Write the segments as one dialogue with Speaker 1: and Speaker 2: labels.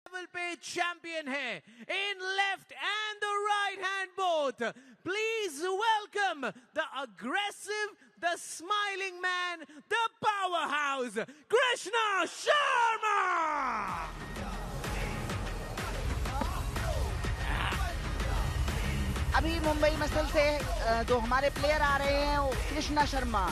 Speaker 1: Level पे champion है in left and the right hand both. Please welcome the aggressive, the smiling man, the power house, Krishna Sharma.
Speaker 2: अभी Mumbai muscle से जो हमारे player आ रहे हैं, वो कृष्णा शर्मा,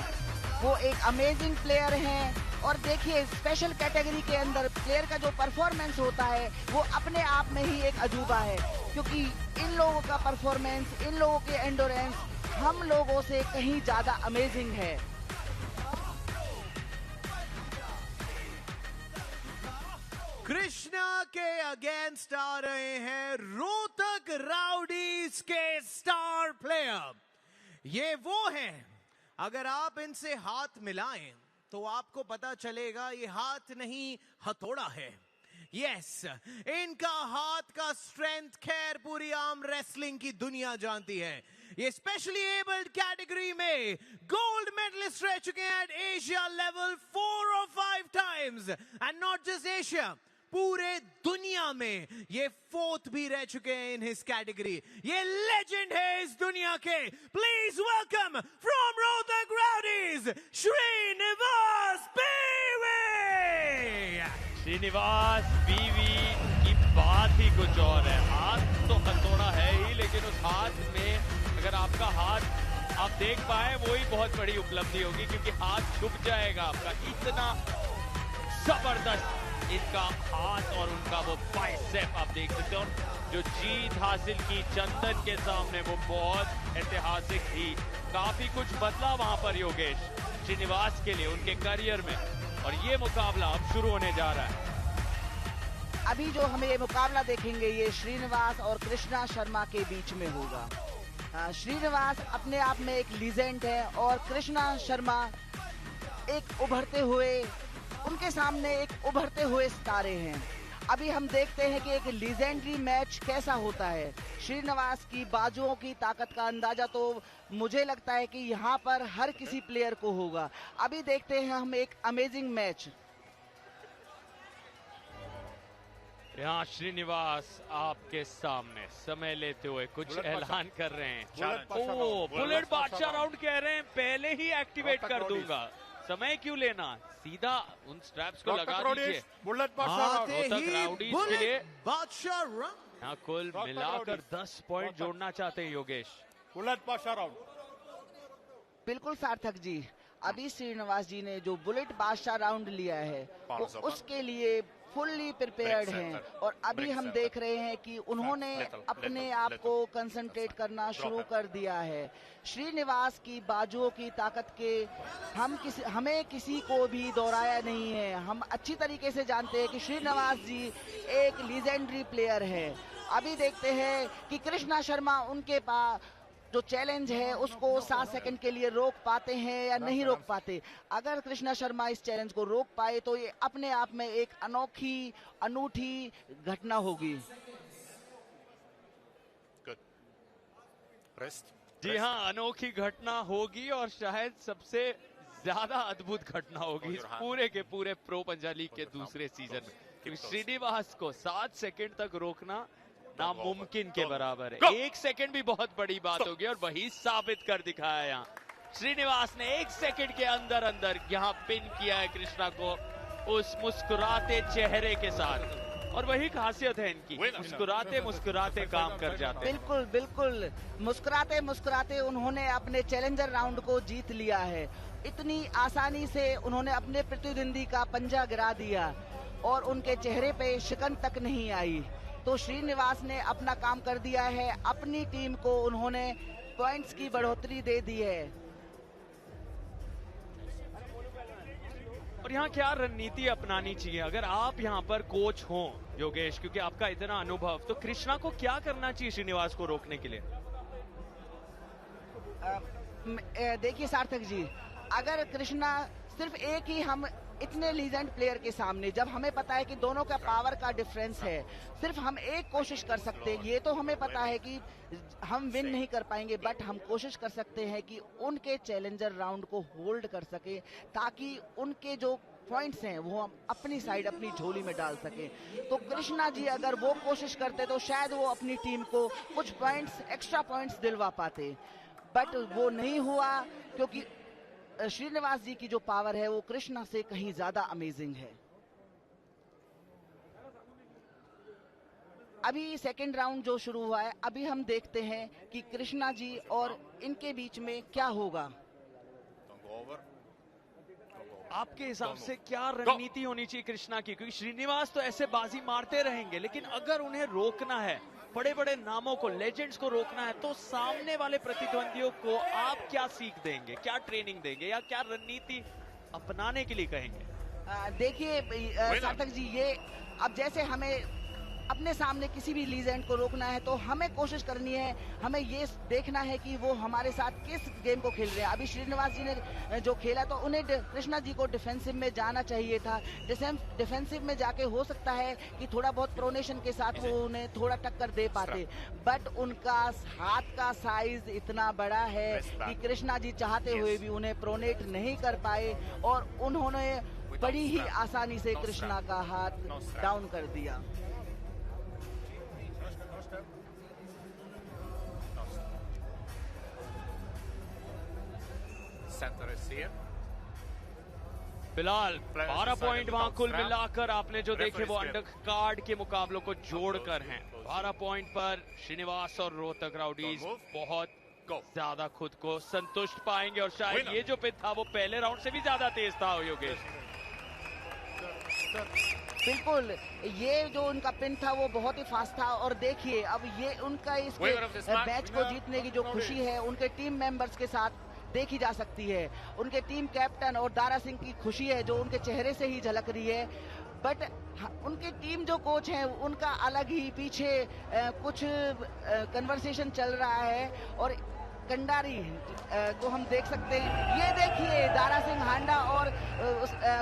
Speaker 2: वो एक अमेजिंग प्लेयर हैं. और देखिए, स्पेशल कैटेगरी के अंदर प्लेयर का जो परफॉर्मेंस होता है वो अपने आप में ही एक अजूबा है, क्योंकि इन लोगों का परफॉर्मेंस, इन लोगों के एंडोरेंस हम लोगों से कहीं ज्यादा अमेजिंग है.
Speaker 1: कृष्णा के अगेंस्ट आ रहे हैं रोहतक राउडीज के स्टार प्लेयर. ये वो हैं, अगर आप इनसे हाथ मिलाएं तो आपको पता चलेगा ये हाथ नहीं हथौड़ा है. यस, इनका हाथ का स्ट्रेंथ खैर पूरी आर्म रेसलिंग की दुनिया जानती है. ये स्पेशली एबल्ड कैटेगरी में गोल्ड मेडलिस्ट रह चुके हैं एट एशिया लेवल 4 और 5 times. And not just Asia, पूरे दुनिया में ये 4th भी रह चुके हैं इन हिज कैटेगरी. ये लेजेंड है इस दुनिया के. Please welcome from Rohtak rowdies, Srinivas BV.
Speaker 3: Srinivas बीवी की बात ही कुछ और है. हाथ तो हथौड़ा है ही, लेकिन उस हाथ में अगर आपका हाथ आप देख पाए वो ही बहुत बड़ी उपलब्धि होगी, क्योंकि हाथ छुप जाएगा आपका. इतना जबरदस्त इनका हाथ और उनका वो बाइसेप आप देख सकते हो. जो जीत हासिल की चंदन के सामने वो बहुत ऐतिहासिक थी. काफी कुछ बदला वहां पर योगेश श्रीनिवास के लिए उनके करियर में, और ये मुकाबला अब शुरू होने जा रहा है.
Speaker 2: अभी जो हमें ये मुकाबला देखेंगे, ये श्रीनिवास और कृष्णा शर्मा के बीच में होगा. श्रीनिवास अपने आप में एक लीजेंड है और कृष्णा शर्मा एक उभरते हुए, उनके सामने एक उभरते हुए सितारे हैं. अभी हम देखते हैं कि एक लीजेंडरी मैच कैसा होता है. श्रीनिवास की बाजुओं की ताकत का अंदाजा तो मुझे लगता है कि यहाँ पर हर किसी प्लेयर को होगा. अभी देखते हैं हम एक अमेजिंग मैच.
Speaker 3: यहाँ श्रीनिवास आपके सामने समय लेते हुए कुछ ऐलान कर रहे हैं. ओ, बुलेट बादशाह राउंड कह रहे हैं, पहले ही एक्टिवेट कर दूंगा. समय क्यों लेना, सीधा उन स्ट्रैप्स को लगा दीजिए.
Speaker 4: बुलेट बादशाह
Speaker 3: राउडीज के लिए
Speaker 1: बादशाह राउंड.
Speaker 3: यहाँ कुल मिलाकर 10 पॉइंट जोड़ना चाहते हैं योगेश.
Speaker 4: बुलेट बादशाह राउंड.
Speaker 2: बिल्कुल सार्थक जी, अभी श्रीनिवास जी ने जो बुलेट बादशाह राउंड लिया है वो उसके लिए फुल्ली प्रिपेयर्ड हैं. और अभी हम देख रहे हैं कि उन्होंने अपने आप को कंसंट्रेट करना शुरू कर दिया है. श्रीनिवास की बाजुओं की ताकत के हमें किसी को भी दोहराया नहीं है. हम अच्छी तरीके से जानते हैं कि श्रीनिवास जी एक लीजेंडरी प्लेयर है. अभी देखते हैं कि कृष्णा शर्मा उनके पास जो चैलेंज है उसको 7 सेकंड के लिए रोक पाते हैं या नहीं रोक पाते. अगर कृष्णा शर्मा इस चैलेंज को रोक पाए तो ये अपने आप में एक अनूठी घटना होगी.
Speaker 3: जी हाँ, अनोखी घटना होगी और शायद सबसे ज्यादा अद्भुत घटना होगी इस पूरे के पूरे प्रो पंजाब लीग के दूसरे सीजन में, क्योंकि श्रीनिवास को 7 सेकंड तक रोकना नामुमकिन के बराबर है. 1 सेकंड भी बहुत बड़ी बात होगी और वही साबित कर दिखाया. यहाँ श्रीनिवास ने 1 सेकंड के अंदर यहाँ पिन किया है कृष्णा को उस मुस्कुराते चेहरे के साथ. और वही खासियत है इनकी, मुस्कुराते काम कर जाते हैं.
Speaker 2: बिल्कुल मुस्कुराते उन्होंने अपने चैलेंजर राउंड को जीत लिया है. इतनी आसानी से उन्होंने अपने प्रतिद्वंदी का पंजा गिरा दिया और उनके चेहरे पे शिकन तक नहीं आई. तो श्रीनिवास ने अपना काम कर दिया है. अपनी टीम को उन्होंने पॉइंट्स की बढ़ोतरी दे दी है.
Speaker 3: और यहाँ क्या रणनीति अपनानी चाहिए अगर आप यहाँ पर कोच हो योगेश, क्योंकि आपका इतना अनुभव, तो कृष्णा को क्या करना चाहिए श्रीनिवास को रोकने के लिए?
Speaker 2: देखिए सार्थक जी, अगर कृष्णा सिर्फ एक ही, हम इतने लीजेंड प्लेयर के सामने जब हमें पता है कि दोनों का पावर का डिफरेंस है, सिर्फ हम एक कोशिश कर सकते हैं. ये तो हमें पता है कि हम विन नहीं कर पाएंगे, बट हम कोशिश कर सकते हैं कि उनके चैलेंजर राउंड को होल्ड कर सके, ताकि उनके जो पॉइंट्स हैं वो हम अपनी साइड अपनी झोली में डाल सकें। तो कृष्णा जी अगर वो कोशिश करते तो शायद वो अपनी टीम को कुछ पॉइंट्स, एक्स्ट्रा पॉइंट्स दिलवा पाते, बट वो नहीं हुआ क्योंकि श्रीनिवास जी की जो पावर है वो कृष्णा से कहीं ज्यादा अमेजिंग है। अभी सेकेंड राउंड जो शुरू हुआ है, अभी हम देखते हैं कि कृष्णा जी और इनके बीच में क्या होगा।
Speaker 3: आपके हिसाब से क्या रणनीति होनी चाहिए कृष्णा की, क्योंकि श्रीनिवास तो ऐसे बाजी मारते रहेंगे, लेकिन अगर उन्हें रोकना है, बड़े बड़े नामों को, लेजेंड्स को रोकना है, तो सामने वाले प्रतिद्वंदियों को आप क्या सीख देंगे, क्या ट्रेनिंग देंगे या क्या रणनीति अपनाने के लिए कहेंगे?
Speaker 2: देखिए सार्थक जी, ये अब जैसे हमें अपने सामने किसी भी लीजेंड को रोकना है तो हमें कोशिश करनी है, हमें ये देखना है कि वो हमारे साथ किस गेम को खेल रहे हैं। अभी श्रीनिवास जी ने जो खेला तो उन्हें कृष्णा जी को डिफेंसिव में जाना चाहिए था। डिफेंसिव में जाके हो सकता है कि थोड़ा बहुत प्रोनेशन के साथ वो उन्हें थोड़ा टक्कर दे पाते, बट उनका हाथ का साइज इतना बड़ा है कि कृष्णा जी चाहते हुए भी उन्हें प्रोनेट नहीं कर पाए और उन्होंने बड़ी ही आसानी से कृष्णा का हाथ डाउन कर दिया।
Speaker 3: फिलहाल 12 पॉइंट वहां कुल मिलाकर आपने जो देखे वो अंडर कार्ड के मुकाबलों को जोड़कर हैं। 12 पॉइंट पर श्रीनिवास और रोहतक राउडीज बहुत ज्यादा खुद को संतुष्ट पाएंगे और शायद ये जो पिच था वो पहले राउंड से भी ज्यादा तेज था योगेश।
Speaker 2: बिल्कुल, ये जो उनका पिन था वो बहुत ही फास्ट था और देखिए अब ये उनका इस मैच को जीतने की जो खुशी है उनके टीम मेंबर्स के साथ देखी जा सकती है। उनके टीम कैप्टन और दारा सिंह की खुशी है जो उनके चेहरे से ही झलक रही है, बट उनके टीम जो कोच हैं उनका अलग ही पीछे कुछ कन्वर्सेशन चल रहा है और कंडारी को हम देख सकते हैं। ये देखिए दारा सिंह हांडा और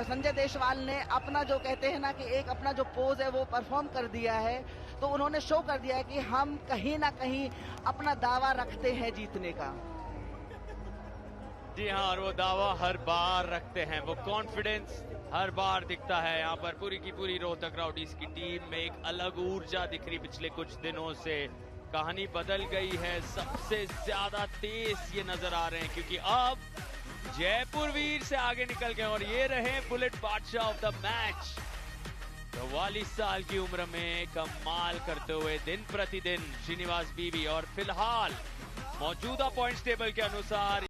Speaker 2: संजय देशवाल ने अपना जो कहते हैं ना कि एक अपना जो पोज है वो परफॉर्म कर दिया है, तो उन्होंने शो कर दिया है कि हम कहीं ना कहीं अपना दावा रखते हैं जीतने का।
Speaker 3: जी हाँ, और वो दावा हर बार रखते हैं, वो कॉन्फिडेंस हर बार दिखता है। यहाँ पर पूरी की पूरी रोहतक राउडीज की टीम में एक अलग ऊर्जा दिख रही पिछले कुछ दिनों से। कहानी बदल गई है, सबसे ज्यादा तेज ये नजर आ रहे हैं क्योंकि अब जयपुर वीर से आगे निकल गए और ये रहे बुलेट बादशाह ऑफ द मैच। 44 साल की उम्र में कमाल करते हुए दिन प्रतिदिन श्रीनिवास बीवी, और फिलहाल मौजूदा पॉइंट्स टेबल के अनुसार